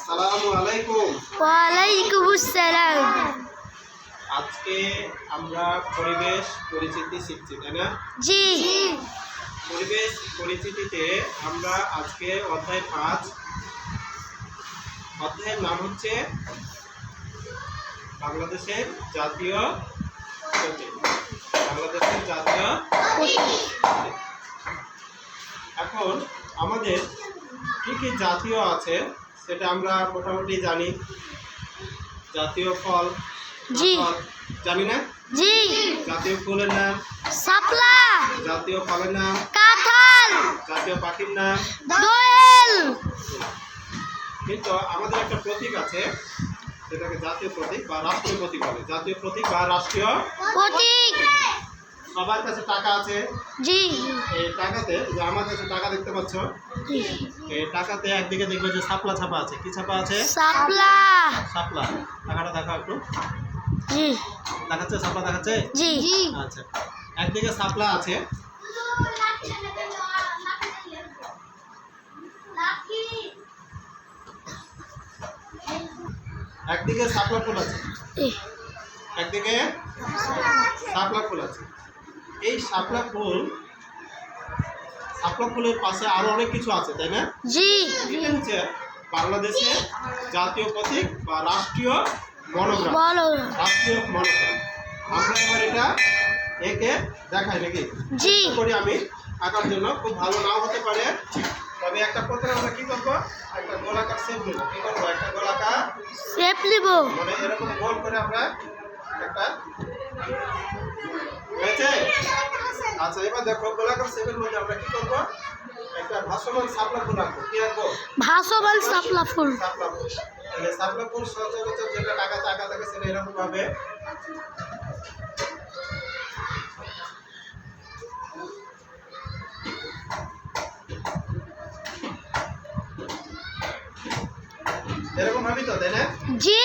আসসালামু আলাইকুম। ওয়ালাইকুম আসসালাম। আজকে আমরা পরিবেশ পরিচিতি শিখছি, তাই না? জি। পরিবেশ পরিচিতিতে আমরা আজকে অধ্যায় 5, অধ্যায়ের নাম হচ্ছে বাংলাদেশের জাতীয় প্রতীক। বাংলাদেশের জাতীয় প্রতীক। এখন আমাদের কি কি জাতীয় আছে সেটা আমরা মোটামুটি জানি। জাতীয় ফল জি। জানি না? জি। জাতীয় ফুলের নাম শাপলা, জাতীয় ফলের নাম কাঁঠাল, জাতীয় পাখির নাম দোয়েল। কিন্তু আমাদের একটা প্রতীক আছে, সেটাকে জাতীয় প্রতীক বা রাষ্ট্রীয় প্রতীক বলে। জাতীয় প্রতীক বা রাষ্ট্রীয় প্রতীক। সবার কাছে টাকা আছে। জি। এই টাকাতে, যে আমার কাছে টাকা দেখতে পাচ্ছ, জি। এই টাকাতে একদিকে দেখবে যে শাপলা ছাপা আছে। কি ছাপা আছে? শাপলা। শাপলা। টাকাটা দেখা একটু। জি। দেখাচ্ছে? শাপলা দেখাচ্ছে? জি। আচ্ছা, একদিকে শাপলা আছে, একদিকে শাপলা ফুল আছে, একদিকে শাপলা ফুল আছে। এই শাপলা ফুলের পাশে আরো অনেক কিছু আছে, তাই না? জি। এটা হচ্ছে বাংলাদেশের জাতীয় প্রতীক বা রাষ্ট্রীয় মনোগ্রাম। বলো। রাষ্ট্রীয় মনোগ্রাম। আমরা এবার এটা একে দেখাই নাকি? জি। করি আমি আঁকার জন্য। খুব ভালো নাও হতে পারে, তবে একটা প্রথমে আমরা কি করবো, একটা গোলাকার শেপ নেবো। কি করবো? একটা গোলাকার শেপ নিব। মানে এরকম গোল করে আমরা একটা হয়েছে। আচ্ছা, এবার দেখো গোলাকার শেপের মধ্যে আমরা কি করবো, একটা ভাসমান শাপলা ফুল আঁকবো। কি আঁকবো? ভাসমান শাপলা ফুল। শাপলা ফুল। তাহলে শাপলা ফুল সচরাচর যেটা টাকাতে আঁকা থাকে সেটা এরকম ভাবে এরকম ভাবি তো, তাই না? জি।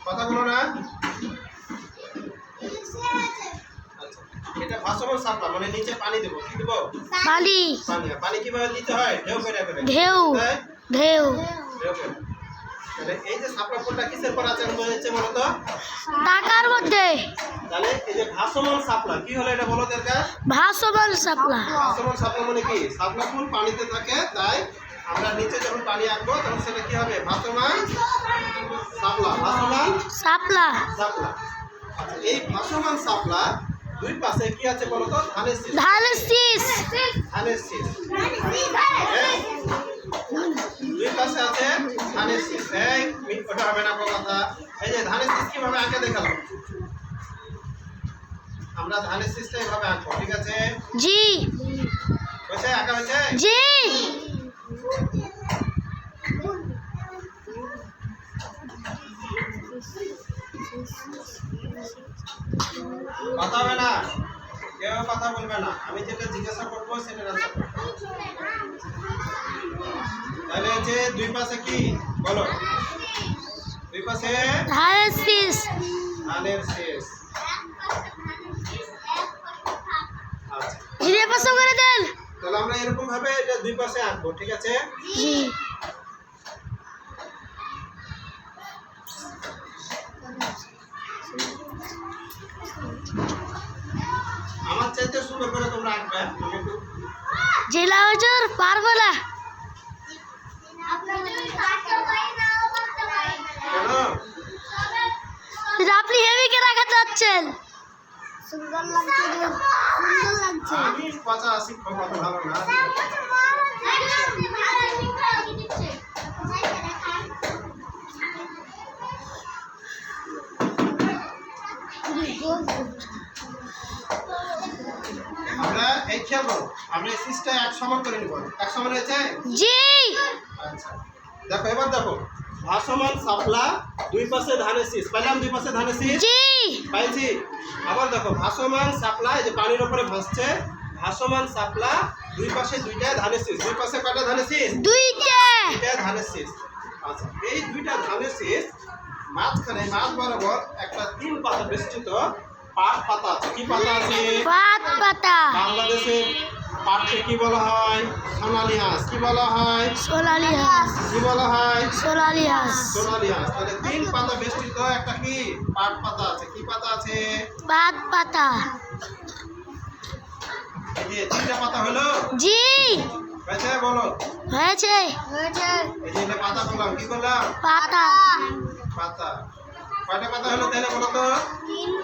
কথা বলো না। আচ্ছা, এটা ভাসমান শাপলা, মানে নিচে পানি দেবো। কি দেবো? পানি। পানি কিভাবে দিতে হয়? ঢেউ করে করে। ঢেউ। তাই? ঢেউ। ঢেউ করে। তাহলে এই যে শাপলা ফুলটা কিসের পর আছে হয়েছে বলো তো? টাকার মধ্যে। তাহলে এই যে ভাসমান শাপলা, কি হলো এটা বলো দরকার? ভাসমান শাপলা। ভাসমান শাপলা মানে কি? শাপলা ফুল পানিতে থাকে, তাই আমরা নিচে যখন পানি আঁকবো তখন সেটা কি হবে? ভাসমান শাপলা। ভাসমান শাপলা। শাপলা। আচ্ছা, এই ভাসমান শাপলা দুই পাশে কি আছে বলো তো? ধানের শীষ। ধানের শীষ। ধানের শীষ। হ্যাঁ? দুই পাশে আছে ধানের শীষ। এই ওটা হবে না কথা। এই যে ধানের শীষ কিভাবে আঁকে দেখালাম, আমরা ধানের শীষটা এইভাবে আঁকবো। ঠিক আছে? জি। হয়েছে? আঁকা হয়েছে? জি। কথা হবে না, কেউ কথা বলবে না। আমি যেটা জিজ্ঞাসা করবো সেটা আনসার করবে। তাহলে যে দুই পাশে কি বলো? দুই পাশে ধানের শীষ। ধানের শীষ। আচ্ছা, ধীরে পাশে করে দেন। তাহলে আমরা এরকম ভাবে এটা দুই পাশে আঁকবো। ঠিক আছে? জি। আমার চাইতে সুন্দর করে তোমরা আঁকবে। আমি একটু জেলা হুজুর পারবো না। কেন? আপনি হেভি কে রাখা চাচ্ছেন? আমি কথা শিক্ষক অত ভালো না। আমরা এই খেয়াল করো, আমরা এই শীষটা এক সমান করে নিব। এক সমান হয়েছে? জি। আচ্ছা, দেখো এবার দেখো, ভাসমান শাপলা দুই পাশে ধানের শীষ। পাইলাম দুই পাশে ধানের শীষ? জি। পাইছি। আবার দেখো ভাসমান শাপলা, এই যে পানির উপরে ভাসছে, ভাসমান শাপলা দুই পাশে দুইটা ধানের শীষ। দুই পাশে কয়টা ধানের শীষ? দুইটা। দুইটা ধানের শীষ। আচ্ছা, এই দুইটা ধানের শীষ মাঝখানে মাঝ বরাবর একটা 3 পাতা বেষ্টিত পাট পাতা আছে। কি পাতা আছে? পাত পাতা। বাংলাদেশের পাটকে কি বলা হয়? সোনালী হাঁস। কি বলা হয়? সোনালী হাঁস। কি বলা হয়? সোনালী হাঁস। সোনালী হাঁস। তাহলে 3 পাতা বেষ্টিত একটা কি পাট পাতা আছে। কি পাতা আছে? পাত পাতা। এই যে 3টা পাতা হলো। জি হয়েছে বলো। হয়েছে। এই যে এটা পাতা বললাম, কি করলাম? পাতা। পাতা। কয়টা পাতা হলো তাহলে বলো তো?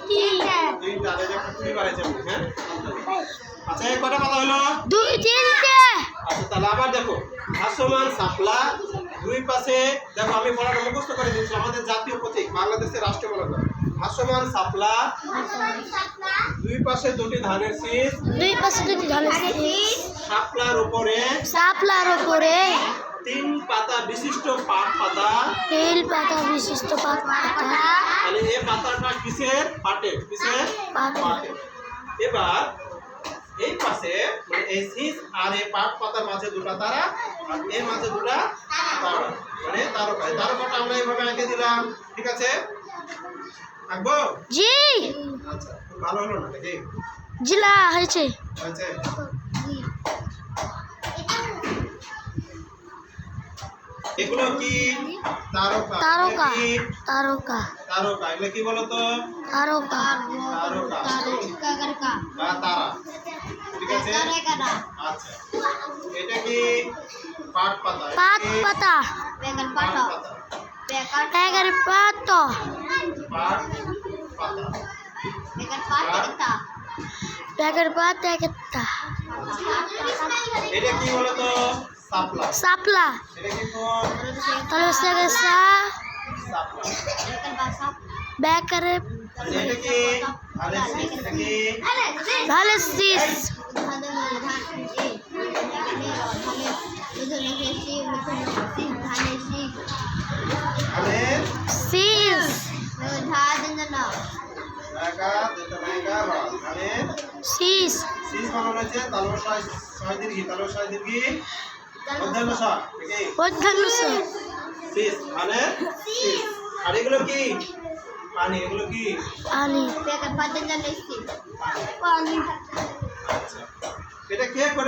3টা। এই যে একটা কুড়ি বাড়াইছে, হ্যাঁ? আচ্ছা, এই কয়টা পাতা হলো? 2-3টে। আচ্ছা, তাহলে আবার দেখো, ভাসমান শাপলা, দুই পাশে দেখো আমি পড়াটা মুখস্থ করে দিচ্ছি। আমাদের জাতীয় প্রতীক, বাংলাদেশের রাষ্ট্রীয় পতাকা। ভাসমান শাপলা, দুই পাশে দুটি ধানের শীষ, দুই পাশে দুটি ধানের শীষ। শাপলার উপরে শাপলার উপরে 3 পাতা বিশিষ্ট পাট পাতা। তেল পাতা বিশিষ্ট পাত পাতা। তাহলে এই পাতাটা কিসের? পাটের। কিসের? পাট। পাটের। এবার এই পাশে মানে এই শীষ আর এই পাট পাতার মাঝে দুটো তারা, আর এর মাঝে দুটো তারা, মানে তারকা। এই তারকাটা আমরা এইভাবে এঁকে দিলাম, ঠিক আছে? আঁকবো? জি আচ্ছা, খুব ভালো হলো না নাকি? জিলা হয়েছে। হয়েছে? এগুলো কি? তারকা। তারকা। এগুলো কি? তারকা। তারকা। এগুলো কি বলো তো? তারকা। তারকা বা তারা, ঠিক আছে? আচ্ছা, এটা কি? পাট পাতা। এটা পাত কি? পাতা। পাট পাতা। এগার পাতা। পাট পাতা। এগার পাতা একটা। এটা কি বলো তো? শাপলা। শাপলা। এটা কি কোন? তাহলে সা শাপলা। বেকারে আচ্ছা, এটা কি? ধানের শীষ। এটা কি? ধানের শীষ। ধানের শীষ। জায়গা, যেটা জায়গা বা ধানের শীষ। শীষ বানানো হয়েছে তালবসায় 6 দীর্ঘি, তালবসায় দীর্ঘি, মধ্যাহ্ন স, ঠিক? মধ্যাহ্ন স। শীষ ধানের শীষ। আর এগুলো কি? পানি। এগুলো কি? আলি। পানি। আচ্ছা, এটা কে করে?